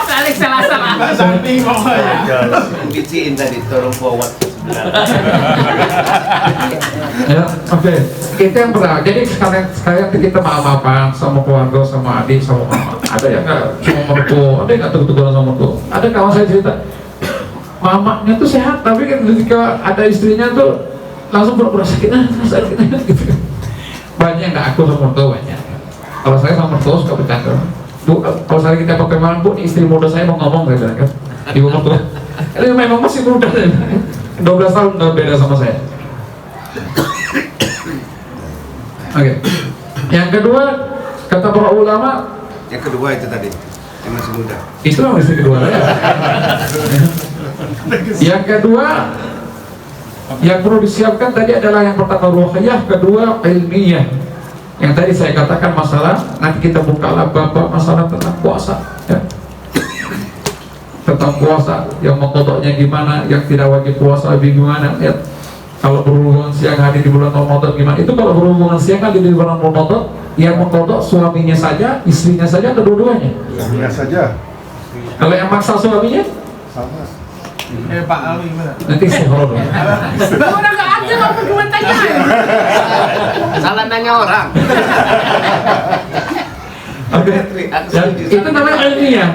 Balik salah-salah. Samping pokoknya. Biciin tadi tolong forward. Ya, oke. Itu yang pertama. Jadi sekalian kita maaf-maafan sama keluarga, sama adik, sama mama. Ada yang nggak sama mertua, ada yang nggak tegur-teguran sama mertua. Ada kawan saya cerita, mamanya tuh sehat, tapi kan ketika ada istrinya tuh langsung pura-pura sakit gitu. Banyak yang nggak aku sama mertua banyak. Kalau saya sama mertua suka bercanda. Bu, kalau saya kita pakai malam, bu, istri muda saya mau ngomong gitu kan. Ibu mertua, ini memang masih muda, 12 tahun nggak beda sama saya. Oke. Yang kedua, kata para ulama, Yang kedua itu tadi, yang masih muda. itu yang istri kedua ya. Yang kedua, yang perlu disiapkan tadi adalah yang pertama ruhiyah, kedua ilmiah. Yang tadi saya katakan masalah, nanti kita bukalah bab masalah tentang puasa ya. Tentang puasa, yang mengkodoknya gimana, yang tidak wajib puasa gimana ya. Kalau berhubungan siang hari di bulan Ramadan gimana? Itu kalau berhubungan siang hari di bulan Ramadan yang mengkodok suaminya saja, istrinya saja, atau dua-duanya? Suaminya saja. Kalau yang maksa suaminya, Sama. Pak Ali gimana? nanti sihro dong. Udah nggak ada apa berdua tanya. Salah nanya orang. Oke, dan itu namanya ilmiah.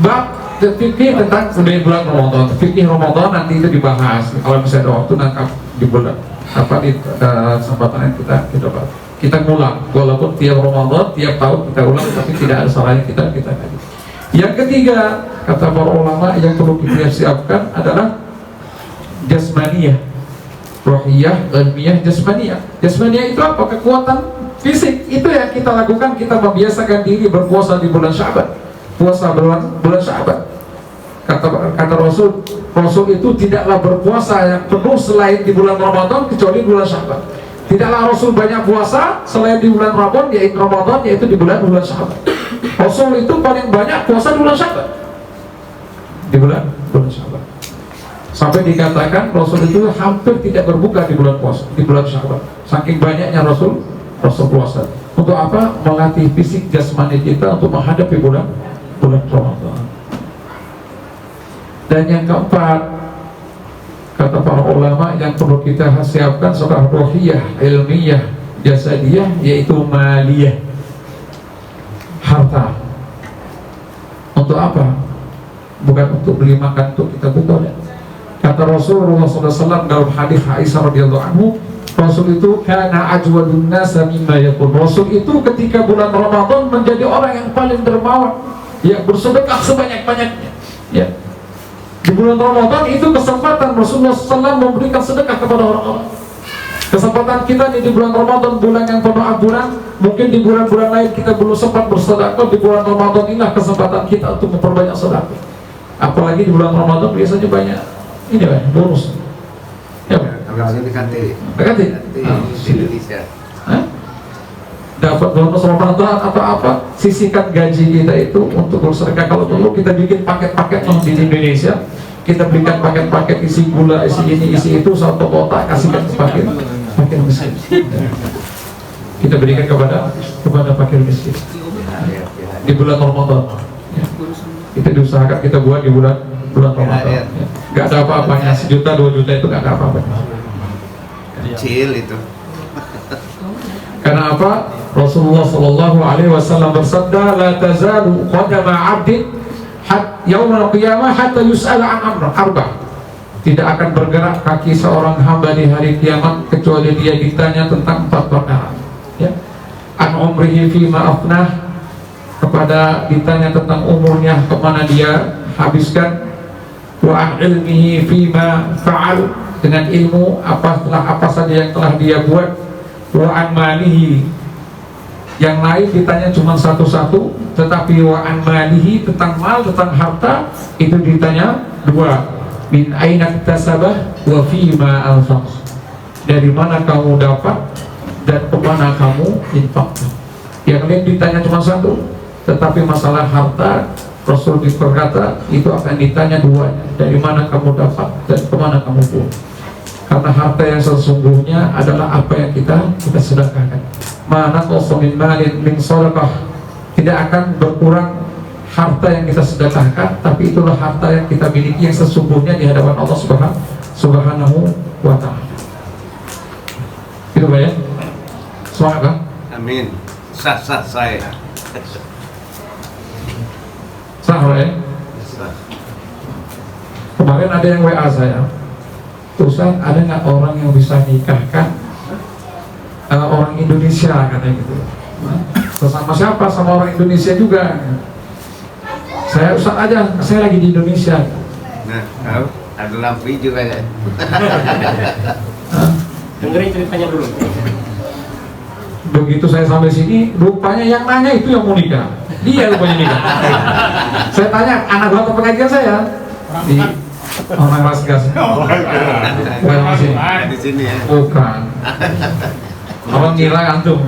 Bab fikih tentang udah bulan Ramadan, fikih Ramadan nanti itu dibahas. Kalau misalnya ada waktu nanti di bulan apa di kesempatan kita ngulang. Walaupun tiap Ramadan, tiap tahun kita ulang, tapi tidak ada salahnya kita kaji. Yang ketiga, kata para ulama, yang perlu kita siapkan adalah jasmaniyah, rohiyah, ilmiah, jasmaniyah. Jasmaniyah itu apa? Kekuatan fisik. Itu yang kita lakukan. Kita membiasakan diri berpuasa di bulan Sya'ban, puasa bulan Sya'ban. Kata Rasul itu tidaklah berpuasa yang penuh selain di bulan Ramadan kecuali bulan Sya'ban. Tidaklah Rasul banyak puasa selain di bulan Ramadan, yaitu di bulan Sya'ban. Rasul itu paling banyak puasa di bulan Sya'ban. Di bulan Sya'ban. Sampai dikatakan Rasul itu hampir tidak berbuka di bulan Sya'ban. Saking banyaknya Rasul puasa. Untuk apa? Melatih fisik jasmani kita untuk menghadapi bulan Ramadan. Dan yang keempat, kata para ulama, yang perlu kita siapkan setelah rohiyah, ilmiyah, jasadiyah, yaitu maliyah, harta. Untuk apa? Bukan untuk beli makan, untuk kita butuh. Kata Rasulullah SAW dalam hadis Aisyah radhiyallahu anhu, Rasul itu kana ajwadun nas mimma yakun. Rasul itu ketika bulan Ramadan menjadi orang yang paling dermawan, yang bersedekah sebanyak-banyaknya. Ya. Di bulan Ramadan itu kesempatan Rasulullah SAW memberikan sedekah kepada orang-orang. Kesempatan kita di bulan Ramadan, bulan yang penuh ampunan. Mungkin di bulan-bulan lain kita belum sempat bersedekah. Di bulan Ramadan inilah kesempatan kita untuk memperbanyak sedekah. Apalagi di bulan Ramadan biasanya banyak ini bonus. Ya, Kalau DKT di Indonesia. Dapat bonus Ramadan atau apa, sisihkan gaji kita itu untuk bersedekah. Kalau perlu kita bikin paket-paket di Indonesia, kita berikan paket-paket isi gula, isi ini, isi itu, satu kotak, kasihkan ke paket miskin. Kita berikan kepada fakir miskin di bulan Ramadan. Ya. Itu diusahakan kita buat di bulan Ramadan. Ya. Gak ada apa-apanya, 1 juta 2 juta itu gak ada apa-apanya. Kecil itu. Karena apa? Rasulullah Shallallahu Alaihi Wasallam bersabda, "La tazalu qadama 'abdin yaumul qiyamah hatta yus'ala an arba." Tidak akan bergerak kaki seorang hamba di hari kiamat kecuali dia ditanya tentang 4 perkara. Ya. An umrihi fima afnah, kepada ditanya tentang umurnya kemana dia habiskan. Wa an ilmihi fima fa'al, dengan ilmu apa saja yang telah dia buat. Wa an malihi, yang lain ditanya cuma satu-satu, tetapi wa an malihi, tentang mal, tentang harta itu ditanya 2. Min aina iktasabah wa fima anfaq, dari mana kamu dapat dan kemana kamu infakkan. Yang lain ditanya cuma 1, tetapi masalah harta Rasul berkata itu akan ditanya 2, dari mana kamu dapat dan kemana kamu buang. Karena harta yang sesungguhnya adalah apa yang kita sedekahkan. Mana qasmin malin min sadaqah, tidak akan berkurang harta yang kita sedekahkan, tapi itulah harta yang kita miliki yang sesungguhnya di hadapan Allah Subhanahu wa ta'ala. Itu Pak ya? Semangat kan? Amin. Sah saya. Sah Pak ya? Kemarin ada yang WA saya, Ustaz, ada nggak orang yang bisa nikahkan orang Indonesia, katanya gitu. Sama siapa? Sama orang Indonesia juga. Saya Ustaz aja, saya lagi di Indonesia. Nah, kau ada lampu juga ya. Dengerin ceritanya dulu. Begitu saya sampai sini, rupanya yang nanya itu yang mau nikah. Dia rupanya nikah. Saya tanya, anak bapak pengajian saya di orang Las Gas. Bukan masih Di sini ya. bukan. Orang ngira antum.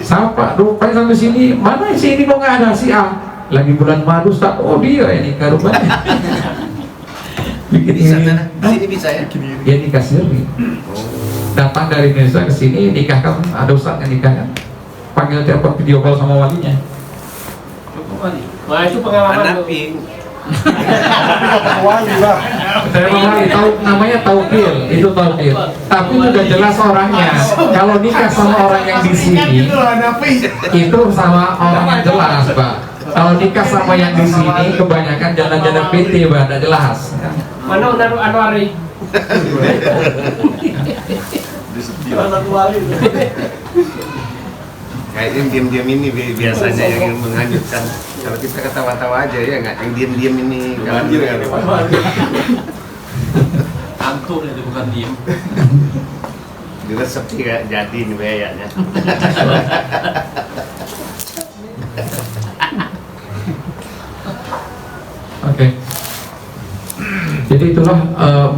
Siapa? Rupanya sampai sini, mana si ini kok nggak ada, si A lagi bulan madu, Ustaz. Oh dia ini nikah rupanya. Bikin Bisa ini. sana. Sini bisa ya. Ya nikah siri. Oh. datang dari Indonesia ke sini nikahkan, ada ustaz yang nikahkan, panggil telepon video call sama walinya. Nah itu pengalaman Anak tuh. ping. Wali lah. Saya memang tahu namanya taukil, itu taukil. Tapi juga jelas orangnya. Kalau nikah sama orang yang di sini, itu sama orang yang jelas, Pak. Kalau nikah sama yang di sini, kebanyakan jalan-jalan PT, Pak, tidak jelas. Mana udah Anwari? Kayaknya diam-diam ini biasanya yang menghanyutkan. Kalau kita ketawa-tawa aja ya nggak, yang diam-diam ini kalau Antuk itu bukan diem. diresep tidak jadi nih kayaknya. Oke. Jadi itulah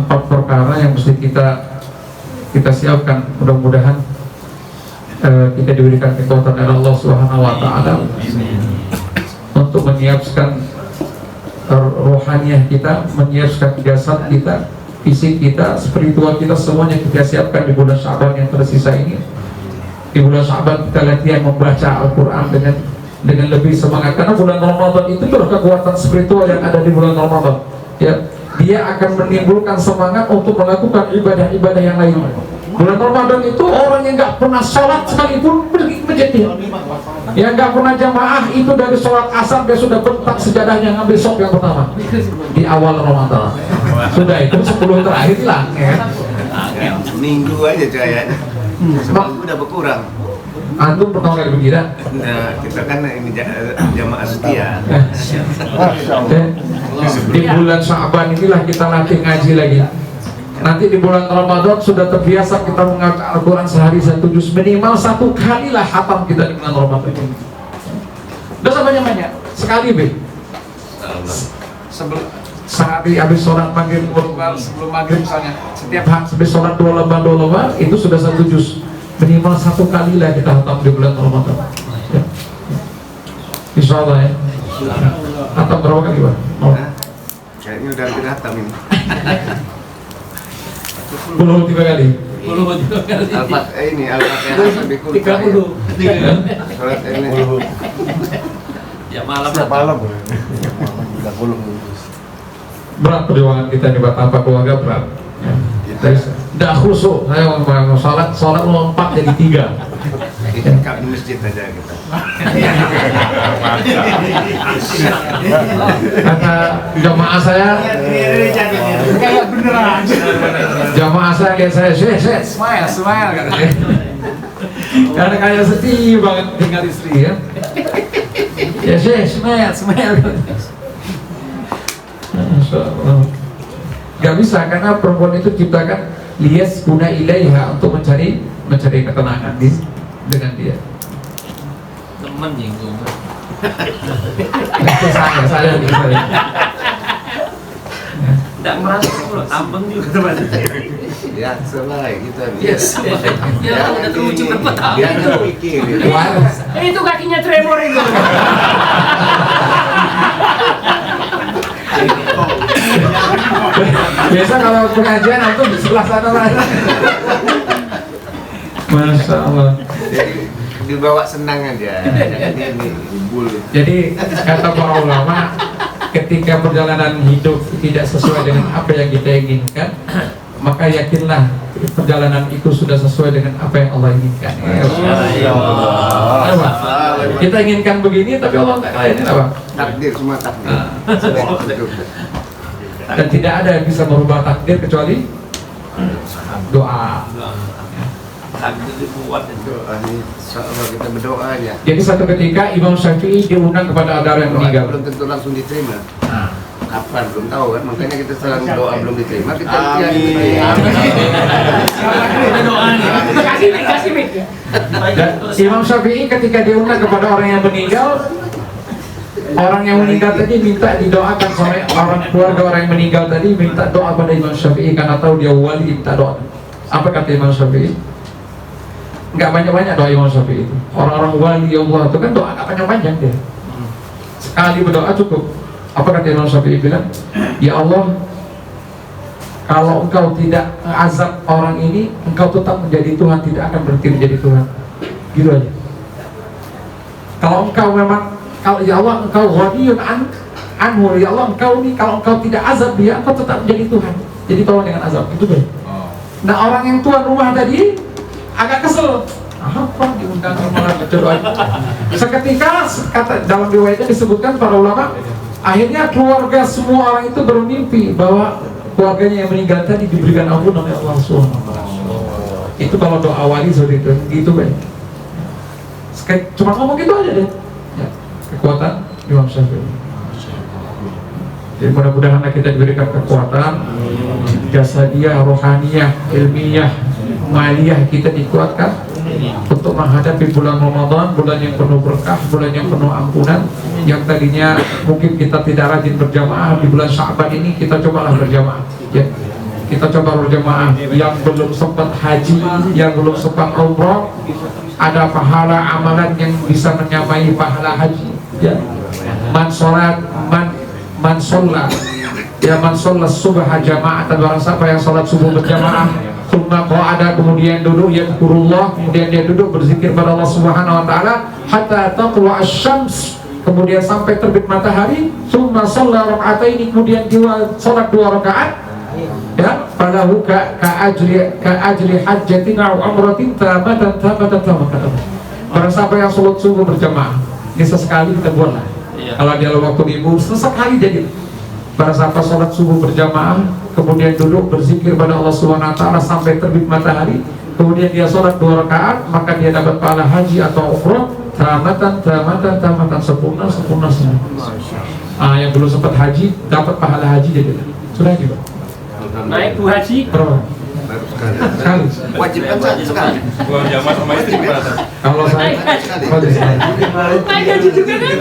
4 perkara yang mesti kita siapkan. Mudah-mudahan kita diberikan kekuatan dari Allah Subhanahu wa taala untuk menyiapkan rohaniah kita, menyiapkan jasad kita, fisik kita, spiritual kita, semuanya kita siapkan di bulan Sya'ban yang tersisa ini. Di bulan Sya'ban kita latihan membaca Al-Quran dengan lebih semangat, karena bulan Ramadan itu adalah kekuatan spiritual yang ada di bulan Ramadan. Ya, dia akan menimbulkan semangat untuk melakukan ibadah-ibadah yang lain. Bulan Ramadan itu orang yang nggak pernah sholat sekalipun pergi ke masjid dia. Yang nggak pernah jamaah itu dari sholat asar dia sudah bentak sejadahnya ngambil sop yang pertama di awal Ramadan. Sudah itu 10 terakhir hilang. Ya. Minggu aja kayaknya. Seminggu udah berkurang. Antum pertama kali begini. Nah, kita kan ini jamaah setia. Di bulan Sya'ban inilah kita latih ngaji lagi. Nanti di bulan Ramadan sudah terbiasa kita mengajar Al-Quran sehari 1 juz, minimal 1 kalilah hatam kita di bulan Ramadan ini. Udah banyak-banyak sekali sehari habis sholat maghrib, sebelum maghrib misalnya, setiap habis sholat 2 lembar itu sudah 1 juz, minimal 1 kalilah kita hatam di bulan Ramadan. Ya. Insya Allah ya. Hatam berapa kali Pak? Kayaknya udah hampir hatam ini. 3 kali. Al-Fatihah sampai kulka. 30. Sholat ini. Ya malam. Setiap malam. 30. Berat perjuangan kita di Batam keluarga berat. Tidak khusyuk, saya mau sholat lompat jadi 3. Kak di masjid aja kita. Kata jamaah saya, Kayak beneran. jamaah saya kayak saya, smile katanya. Karena kayak sedih banget tinggal istri ya. Ya smile. Masya Allah. Gak bisa karena perempuan itu ciptakan lias guna ilaiha untuk mencari ketenangan dengan dia. Temen jenggung. Itu saya nih saya. Tidak merasa loh, ambeng juga teman. Ya, selai gitu. Yes. Ya, udah lucu tempat. Dia nggak pikir. Itu kakinya tremor itu. Biasa kalau pengajian aku di sebelah sana lah. Masya Allah. Jadi dibawa senang aja. Ini bul. Jadi kata para ulama, ketika perjalanan hidup tidak sesuai dengan apa yang kita inginkan, maka yakinlah perjalanan itu sudah sesuai dengan apa yang Allah inginkan. Apa? Kita inginkan begini, tapi Allah nggak layanin apa? Takdir, semua takdir. Dan tidak ada yang bisa merubah takdir kecuali doa. Takdir dibuat itu. Doa nih, insyaallah kita berdoa aja. Jadi satu ketika Imam Syafi'i diundang kepada saudara yang meninggal. Belum tentu langsung diterima. Kapan belum tahu kan, makanya kita selalu doa belum diterima kita Kasih mic. Dan Imam Syafi'i ketika diundang kepada orang yang meninggal, orang yang meninggal tadi minta didoakan sama orang keluarga orang yang meninggal tadi, minta doa pada Imam Syafi'i karena tahu dia wali, minta doa. Apa kata Imam Syafi'i? Nggak banyak-banyak doa Imam Syafi'i itu. Orang-orang wali Allah itu kan doa nggak panjang-panjang dia. Sekali berdoa cukup. Apa kata Imam Syafi'i bilang? Ya Allah, Kalau engkau tidak azab orang ini, engkau tetap menjadi Tuhan, tidak akan berhenti menjadi Tuhan. Gitu aja. Kalau engkau memang, kalau ya Allah engkau ghaniyun anhu, ya Allah engkau ini kalau engkau tidak azab dia, engkau tetap menjadi Tuhan. Jadi tolong dengan azab, itu deh. Nah orang yang tuan rumah tadi agak kesel. Apa diundang malah berdoa. Seketika kata dalam riwayatnya disebutkan para ulama, akhirnya keluarga semua orang itu bermimpi bahwa keluarganya yang meninggal tadi diberikan ampunan oleh Allah SWT. Itu kalau doa wali seperti itu, gitu kan. Cuma ngomong gitu aja deh. Ya, kekuatan Imam Syafi'i. Jadi mudah-mudahan kita diberikan kekuatan jasadiyah, rohaniyah, ilmiah, maliyah kita dikuatkan untuk menghadapi bulan Ramadan, bulan yang penuh berkah, bulan yang penuh ampunan. Yang tadinya mungkin kita tidak rajin berjamaah, di bulan Sya'ban ini kita cobalah berjamaah. Ya, kita coba berjamaah. Yang belum sempat haji, yang belum sempat umroh, ada pahala amalan yang bisa menyamai pahala haji. Ya, man sholat, man sholat, ya man sholat subha jamaah, barang siapa yang sholat subuh berjamaah, summa qa'ada, kemudian duduk, yadhkurullah, kemudian dia duduk berzikir pada Allah Subhanahu wa taala hatta taqwa asy-syams, kemudian sampai terbit matahari, summa shalla raka'ataini, kemudian dia salat 2 rakaat, ya, falahu ka ajri hajjatin aw umratin tamatan. Barang siapa yang salat subuh berjamaah, ini sesekali kita buatlah. Kalau dia waktu libur sesekali jadi. Pada saat sholat subuh berjamaah, kemudian duduk berzikir pada Allah Subhanahu wa taala sampai terbit matahari, kemudian dia sholat 2 rakaat, maka dia dapat pahala haji atau umrah tamatan, sempurna. Yang belum sempat haji dapat pahala haji jadi. Sudah gitu. Naik Bu Haji. Sekali. Wajib kan sekali. Gua jamaah sama istri berapa? Kalau saya Naik haji juga kan?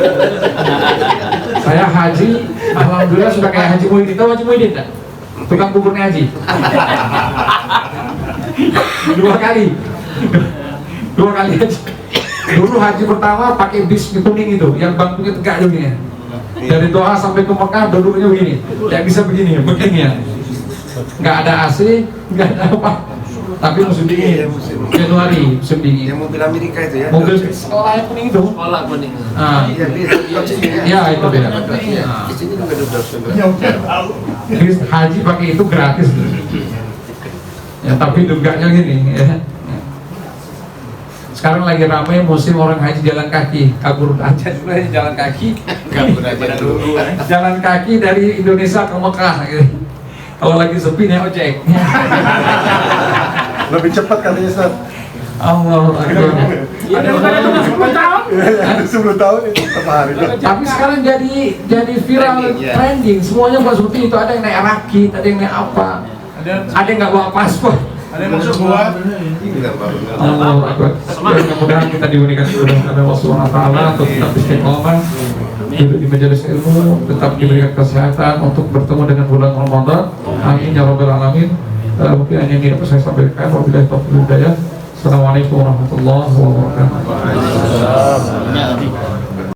Saya haji, alhamdulillah sudah kayak Haji Muhyiddin. Tahu Haji Muhyiddin tak? Tukang buburnya haji. 2 kali haji. Dulu haji pertama pakai bis kuning itu, yang bangkunya tegak begini. Dari Doha sampai ke Mekah duduknya begini, tidak bisa begini ya. Nggak ada AC, nggak ada apa. Tapi musim dingin, Januari musim dingin. Yang mobil Amerika itu ya. Mobil sekolah yang kuning itu. Sekolah kuning. Ya itu beda. Di sini juga ada. Ya udah tahu. Haji pakai itu gratis. Ya tapi duganya gini ya. Sekarang lagi ramai musim orang haji jalan kaki, kabur aja dulu ya, jalan kaki. Kabur aja dulu. Jalan kaki dari Indonesia ke Mekah gitu. Kalau lagi sepi nih ojek. Lebih cepat katanya Ustaz. Allah Akbar. Daripada itu 10 tahun. 10 tahun itu setiap hari. Tapi sekarang jadi viral, trending. Semuanya buat seperti itu. Ada yang naik rakit, ada yang naik apa. Ada yang nggak bawa paspor. Ada yang masuk gua. Allah Akbar. Mudah-mudahan kita diberikan kemudahan oleh Allah Subhanahu wa taala untuk tetap istiqomah duduk di majelis ilmu, tetap diberikan kesehatan untuk bertemu dengan bulan Ramadan. Amin ya rabbal alamin. Mungkin hanya ini dapat saya sampaikan. Wabillahi taufiq wal hidayah. Assalamualaikum warahmatullahi wabarakatuh.